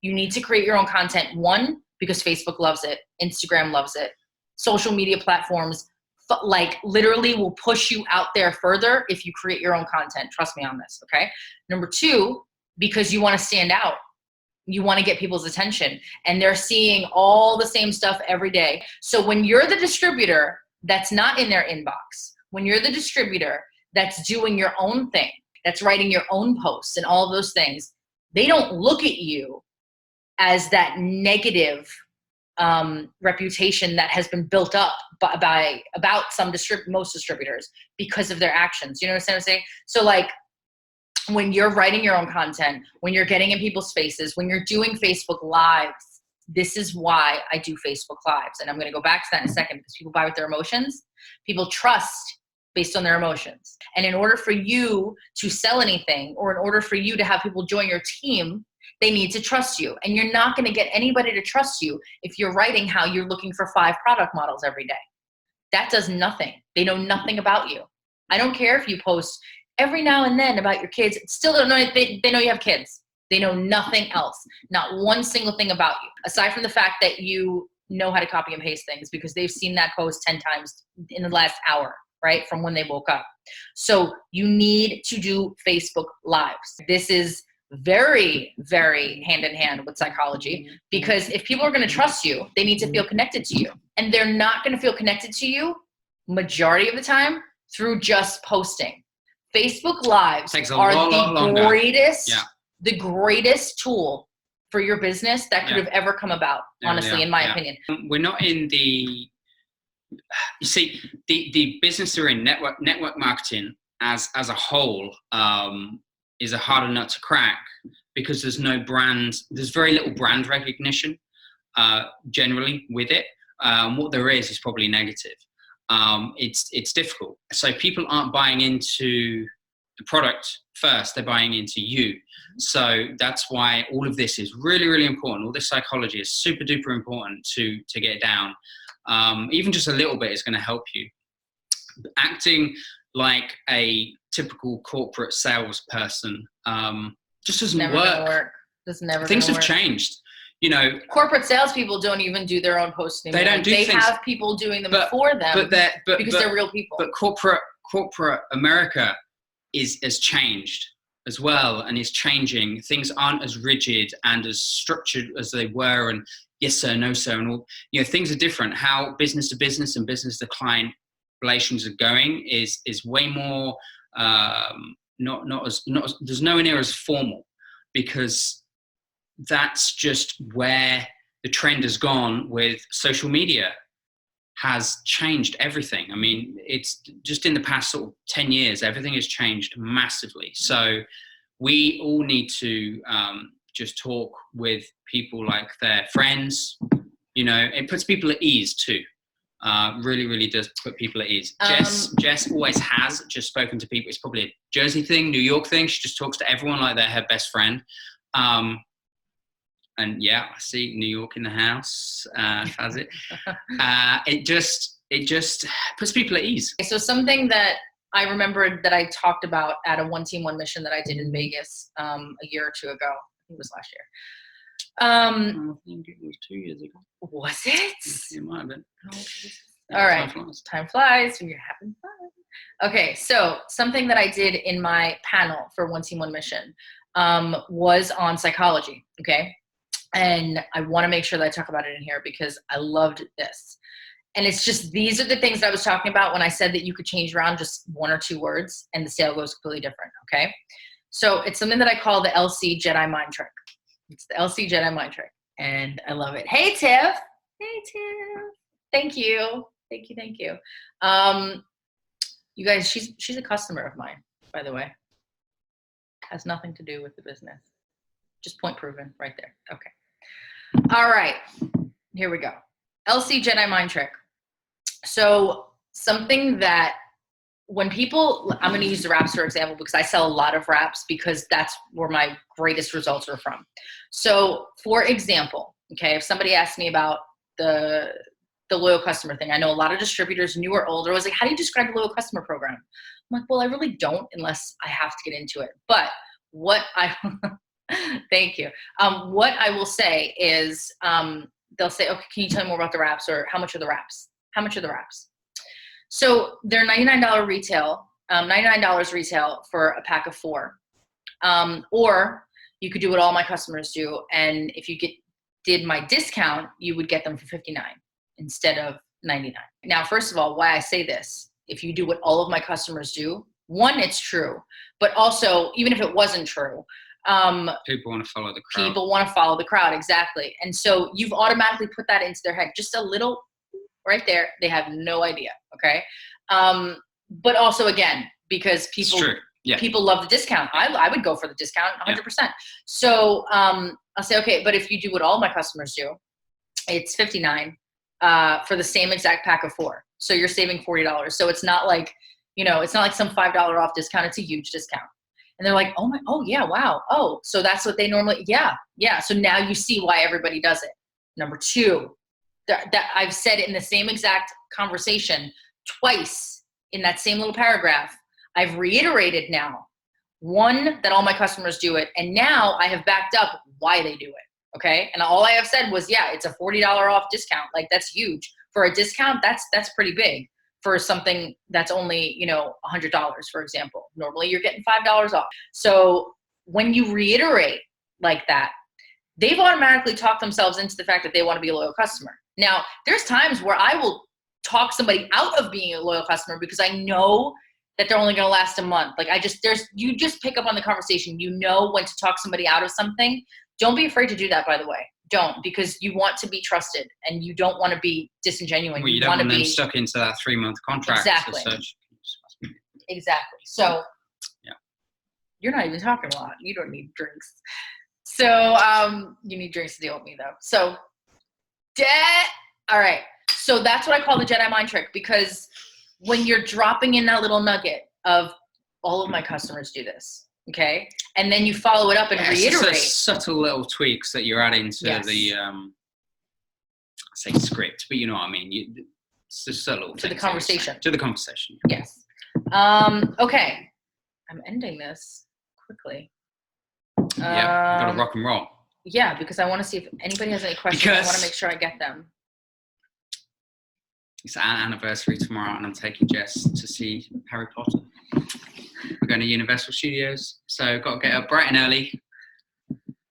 You need to create your own content, one, because Facebook loves it. Instagram loves it. Social media platforms, literally will push you out there further if you create your own content. Trust me on this, okay? Number two, because you want to stand out. You want to get people's attention, and they're seeing all the same stuff every day. So when you're the distributor that's not in their inbox, when you're the distributor that's doing your own thing, that's writing your own posts and all of those things, they don't look at you as that negative reputation that has been built up about most distributors because of their actions. You know what I'm saying? So like, when you're writing your own content, when you're getting in people's faces, when you're doing Facebook Lives, this is why I do Facebook Lives. And I'm going to go back to that in a second, because people buy with their emotions. People trust based on their emotions. And in order for you to sell anything, or in order for you to have people join your team, they need to trust you. And you're not going to get anybody to trust you if you're writing how you're looking for 5 product models every day. That does nothing. They know nothing about you. I don't care if you post every now and then about your kids. Still don't know, they know you have kids. They know nothing else. Not one single thing about you, aside from the fact that you know how to copy and paste things, because they've seen that post 10 times in the last hour, right? From when they woke up. So you need to do Facebook Lives. This is very, very hand in hand with psychology, because if people are going to trust you, they need to feel connected to you. and they're not going to feel connected to you majority of the time through just posting. Facebook Lives are the greatest tool for your business that could have ever come about, honestly, in my opinion. We're not in the, you see, the business we're in, network marketing as a whole, is a harder nut to crack because there's no brand, there's very little brand recognition generally with it. What there is probably negative. It's difficult. So people aren't buying into the product first, they're buying into you. So that's why all of this is really, really important. All this psychology is super duper important to get down. Even just a little bit is going to help you. Acting like a typical corporate salesperson just doesn't work. Things have changed. You know, corporate salespeople don't even do their own posts anymore. They don't do things. They have people doing them for them because they're real people. But corporate America has changed as well, and is changing. Things aren't as rigid and as structured as they were, and yes sir, no sir, and all. You know, things are different. How business to business and business to client relations are going is way more not as there's nowhere near as formal, because that's just where the trend has gone with social media. Has changed everything. I mean, it's just in the past sort of 10 years, everything has changed massively. So we all need to just talk with people like their friends. You know, it puts people at ease too. Really, really does put people at ease. Jess always has just spoken to people. It's probably a Jersey thing, New York thing. She just talks to everyone like they're her best friend. And yeah, I see New York in the house. Has it? It just puts people at ease. So something that I remembered that I talked about at a One Team One Mission that I did in Vegas a year or two ago. I think it was last year. I think it was 2 years ago. Was it? It might have been. All right. Time flies when you're having fun. Okay, so something that I did in my panel for One Team One Mission was on psychology. Okay. And I want to make sure that I talk about it in here because I loved this. And it's just, these are the things that I was talking about when I said that you could change around just one or two words and the sale goes completely different. Okay. So it's something that I call the LC Jedi mind trick. It's the LC Jedi mind trick. And I love it. Hey, Tiff. Hey, Tiff. Thank you. Thank you. Thank you. You guys, she's a customer of mine, by the way. Has nothing to do with the business. Just point proven right there. Okay. All right. Here we go. LC Jedi mind trick. So something that when people, I'm going to use the wraps for example, because I sell a lot of wraps because that's where my greatest results are from. So for example, okay, if somebody asked me about the loyal customer thing, I know a lot of distributors, new or old, are always like, how do you describe the loyal customer program? I'm like, well, I really don't unless I have to get into it. But what thank you. What I will say is they'll say, okay, can you tell me more about the wraps, or how much are the wraps? How much are the wraps? So they're $99 retail, $99 retail for a pack of 4. Or you could do what all my customers do. And if you did my discount, you would get them for $59 instead of $99. Now, first of all, why I say this, if you do what all of my customers do, one, it's true, but also even if it wasn't true, people want to follow the crowd. People want to follow the crowd, exactly. And so you've automatically put that into their head, just a little right there. They have no idea, okay? But also, again, because people love the discount. I would go for the discount 100%. Yeah. So I'll say, okay, but if you do what all my customers do, it's $59 for the same exact pack of 4. So you're saving $40. So it's not like, it's not like some $5 off discount. It's a huge discount. And they're like, oh yeah, wow. Oh, so that's what they normally, yeah. So now you see why everybody does it. Number 2, that I've said in the same exact conversation twice in that same little paragraph. I've reiterated now, 1, that all my customers do it. And now I have backed up why they do it. Okay. And all I have said was, yeah, it's a $40 off discount. Like that's huge for a discount. That's pretty big. For something that's only, $100, for example. Normally you're getting $5 off. So when you reiterate like that, they've automatically talked themselves into the fact that they want to be a loyal customer. Now, there's times where I will talk somebody out of being a loyal customer because I know that they're only going to last a month. Like you just pick up on the conversation. You know when to talk somebody out of something. Don't be afraid to do that, by the way. Don't, because you want to be trusted and you don't want to be disingenuous. Well, you don't want them stuck into that 3-month contract. Exactly. Exactly. So yeah, you're not even talking a lot. You don't need drinks. So you need drinks to deal with me though. So all right. So that's what I call the Jedi mind trick, because when you're dropping in that little nugget of all of my customers do this, okay, and then you follow it up and reiterate. It's subtle little tweaks that you're adding to the say script, but you know what I mean. It's just subtle to the conversation. To the conversation. Yes. Okay. I'm ending this quickly. Yeah, got to rock and roll. Yeah, because I want to see if anybody has any questions. I want to make sure I get them. It's our anniversary tomorrow, and I'm taking Jess to see Harry Potter. We're going to Universal Studios, so got to get up bright and early.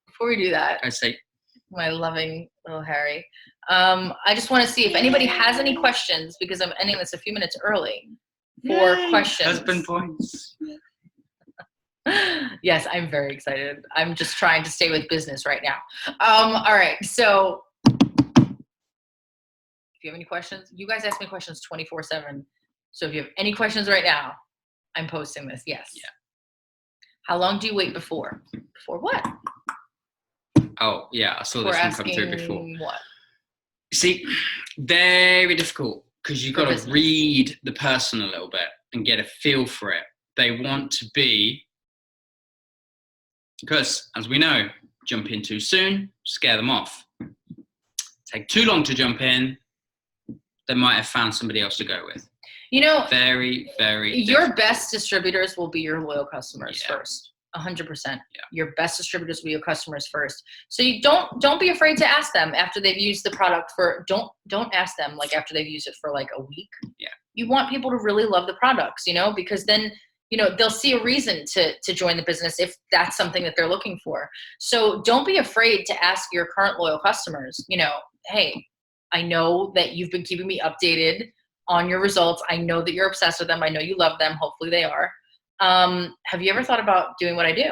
Before we do that, I say, my loving little Harry. I just want to see if anybody has any questions, because I'm ending this a few minutes early for questions. Husband points. Yes, I'm very excited. I'm just trying to stay with business right now. All right, so if you have any questions, you guys ask me questions 24/7. So if you have any questions right now, I'm posting this. Yes. Yeah. How long do you wait before? Before what? Oh, yeah, I saw this one come through before. What? See, very difficult, because you've got to read the person a little bit and get a feel for it. They want to be, because as we know, jump in too soon, scare them off. Take too long to jump in, they might have found somebody else to go with. You know, very, very your difficult. best distributors will be your loyal customers first. 100%. Yeah. Your best distributors will be your customers first. So you don't be afraid to ask them after they've used the product don't ask them like after they've used it for like a week. Yeah. You want people to really love the products, because then, they'll see a reason to join the business if that's something that they're looking for. So don't be afraid to ask your current loyal customers, hey, I know that you've been keeping me updated on your results. I know that you're obsessed with them. I know you love them. Hopefully they are. Have you ever thought about doing what I do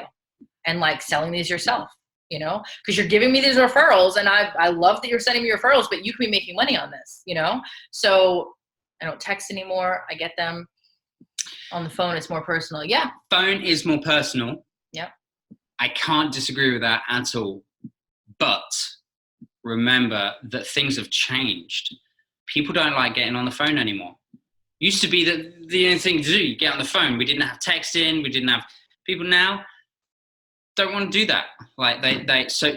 and like selling these yourself, because you're giving me these referrals and I love that you're sending me referrals, but you can be making money on this, So I don't text anymore. I get them on the phone. It's more personal. Yeah. Phone is more personal. Yeah. I can't disagree with that at all. But remember that things have changed. People don't like getting on the phone anymore. Used to be the only thing to do, you get on the phone. We didn't have texting. We didn't have people now don't want to do that. Like so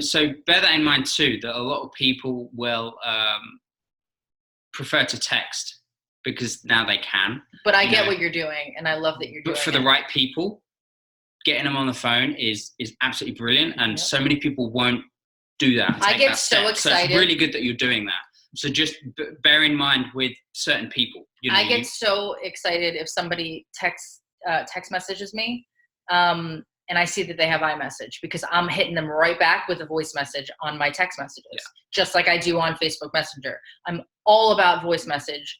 bear that in mind too, that a lot of people will prefer to text because now they can. But I get what you're doing, and I love that you're doing it. But for the right people, getting them on the phone is absolutely brilliant, and so many people won't do that. I get so excited. So it's really good that you're doing that. So just bear in mind with certain people. I get so excited if somebody text messages me, and I see that they have iMessage, because I'm hitting them right back with a voice message on my text messages, just like I do on Facebook Messenger. I'm all about voice message.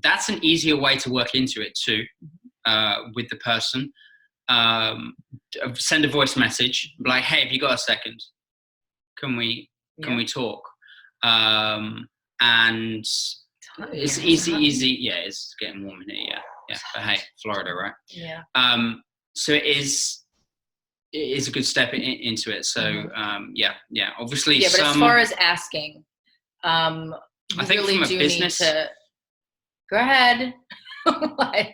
That's an easier way to work into it too, with the person. Send a voice message, like, "Hey, have you got a second? Can we talk?" And it's easy. Yeah, it's getting warm in here. Yeah. But hey, Florida, right? Yeah. So it is a good step into it. So yeah. Obviously, but as far as asking, I think really from a do business, need to. Go ahead. What?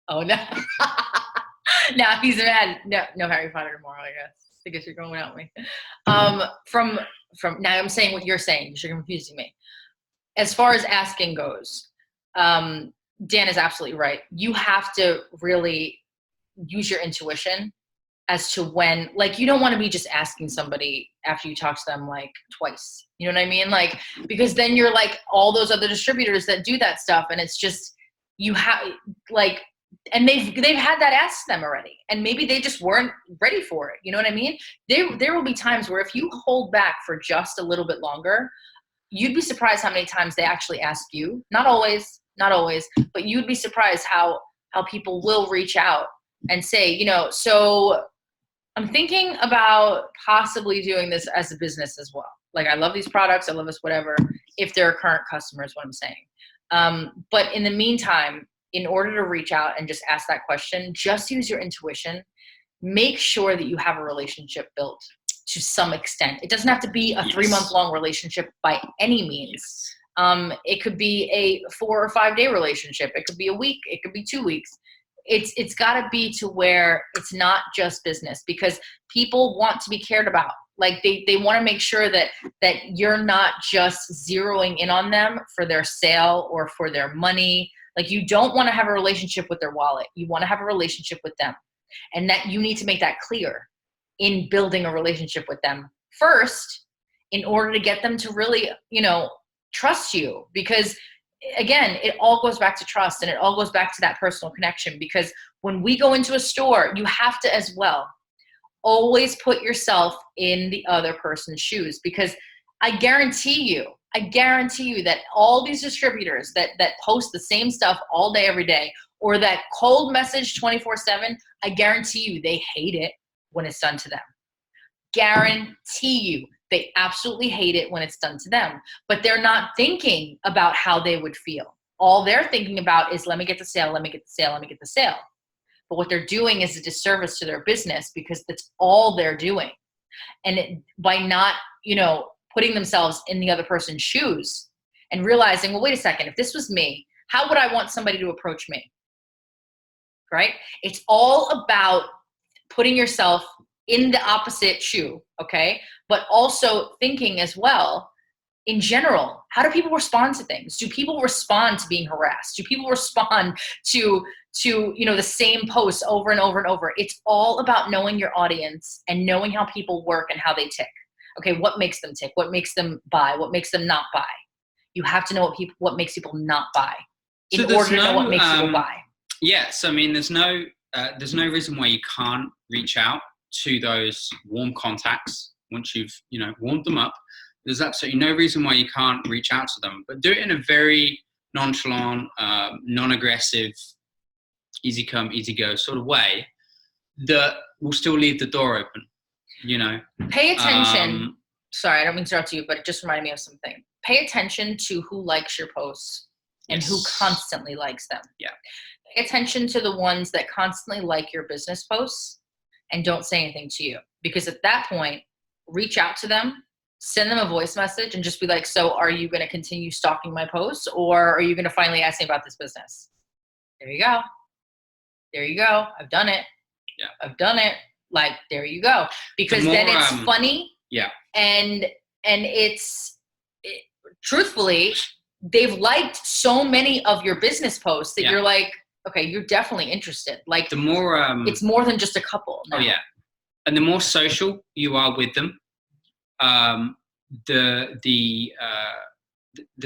Oh no. Now he's mad. No Harry Potter tomorrow, I guess. I guess you're going without me. From now I'm saying what you're saying, because you're confusing me. As far as asking goes, Dan is absolutely right. You have to really use your intuition as to when, like, you don't want to be just asking somebody after you talk to them like twice. You know what I mean? Like, because then you're like all those other distributors that do that stuff, and it's just, you have, like, and they've had that asked them already, and maybe they just weren't ready for it. You know what I mean? There will be times where if you hold back for just a little bit longer, you'd be surprised how many times they actually ask you. Not always, but you'd be surprised how people will reach out and say, you know, so I'm thinking about possibly doing this as a business as well. Like, I love these products, I love this, whatever, if they're a current customer is what I'm saying. But in the meantime, in order to reach out and just ask that question, just use your intuition. Make sure that you have a relationship built to some extent. It doesn't have to be a 3-month-long relationship by any means. It could be a 4 or 5 day relationship. It could be a week. It could be 2 weeks. It's got to be to where it's not just business, because people want to be cared about. Like, they want to make sure that you're not just zeroing in on them for their sale or for their money. Like, you don't want to have a relationship with their wallet. You want to have a relationship with them. And that you need to make that clear in building a relationship with them first, in order to get them to really, you know, trust you. Because again, it all goes back to trust, and it all goes back to that personal connection. Because when we go into a store, you have to as well always put yourself in the other person's shoes, because I guarantee you that all these distributors that post the same stuff all day, every day, or that cold message 24/7, I guarantee you they hate it when it's done to them. Guarantee you they absolutely hate it when it's done to them. But they're not thinking about how they would feel. All they're thinking about is, let me get the sale, let me get the sale, let me get the sale. But what they're doing is a disservice to their business, because that's all they're doing. And by not, you know, putting themselves in the other person's shoes and realizing, well, wait a second, if this was me, how would I want somebody to approach me? Right? It's all about putting yourself in the opposite shoe, okay? But also thinking as well, in general, how do people respond to things? Do people respond to being harassed? Do people respond to you know, the same posts over and over and over? It's all about knowing your audience and knowing how people work and how they tick. Okay, what makes them tick? What makes them buy? What makes them not buy? You have to know what makes people not buy in order to know what makes people buy. Yes, I mean, there's no reason why you can't reach out to those warm contacts once you've, you know, warmed them up. There's absolutely no reason why you can't reach out to them, but do it in a very nonchalant, non-aggressive, easy come, easy go sort of way that will still leave the door open, you know. Pay attention. Sorry, I don't mean to interrupt you, but it just reminded me of something. Pay attention to who likes your posts and who constantly likes them. Yeah. Pay attention to the ones that constantly like your business posts and don't say anything to you. Because at that point, reach out to them, send them a voice message, and just be like, so are you going to continue stalking my posts, or are you going to finally ask me about this business? There you go. There you go. I've done it. Yeah. I've done it. Like, there you go. Because then it's funny. Yeah. And truthfully, they've liked so many of your business posts that you're like, okay, you're definitely interested. Like, the more, it's more than just a couple now. Oh yeah. And the more social you are with them, the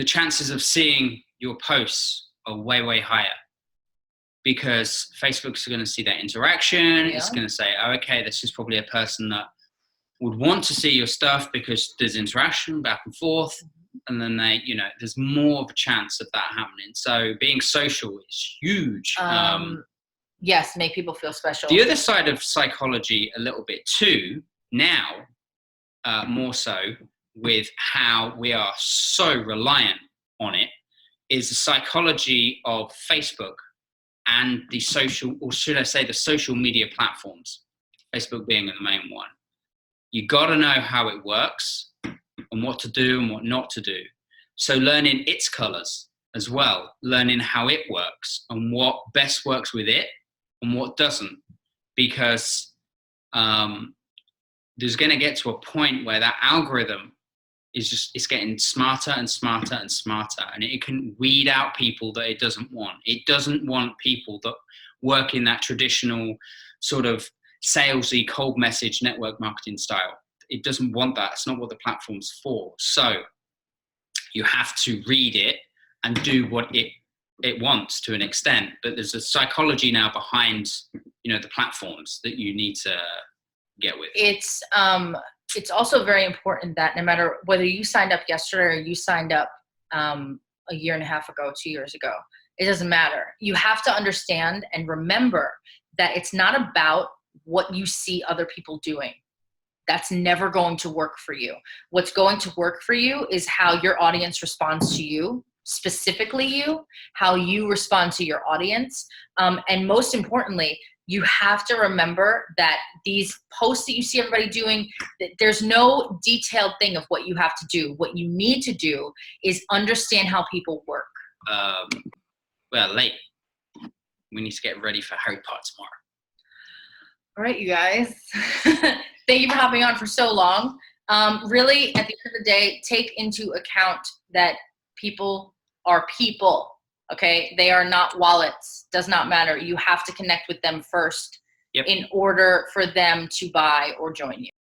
chances of seeing your posts are way, way higher, because Facebook's going to see that interaction. It's going to say, oh, okay, this is probably a person that would want to see your stuff because there's interaction back and forth. And then they, you know, there's more of a chance of that happening. So being social is huge. Yes, make people feel special. The other side of psychology a little bit too, now, more so with how we are so reliant on it, is the psychology of Facebook and the social, or should I say the social media platforms, Facebook being the main one. You got to know how it works and what to do and what not to do. So learning its colors as well, learning how it works and what best works with it and what doesn't, because there's going to get to a point where that algorithm is just, it's getting smarter and smarter and smarter, and it can weed out people that it doesn't want. It doesn't want people that work in that traditional sort of salesy cold message network marketing style. It doesn't want that. It's not what the platform's for. So you have to read it and do what it it wants to an extent, but there's a psychology now behind, the platforms that you need to get with. It's also very important that no matter whether you signed up yesterday or you signed up a year and a half ago, 2 years ago, it doesn't matter. You have to understand and remember that it's not about what you see other people doing. That's never going to work for you. What's going to work for you is how your audience responds to you, specifically you, how you respond to your audience. And most importantly, you have to remember that these posts that you see everybody doing, there's no detailed thing of what you have to do. What you need to do is understand how people work. Well, late. We need to get ready for Harry Potter tomorrow. All right, you guys. Thank you for hopping on for so long. Really, at the end of the day, take into account that people are people, okay? They are not wallets. Does not matter. You have to connect with them first in order for them to buy or join you.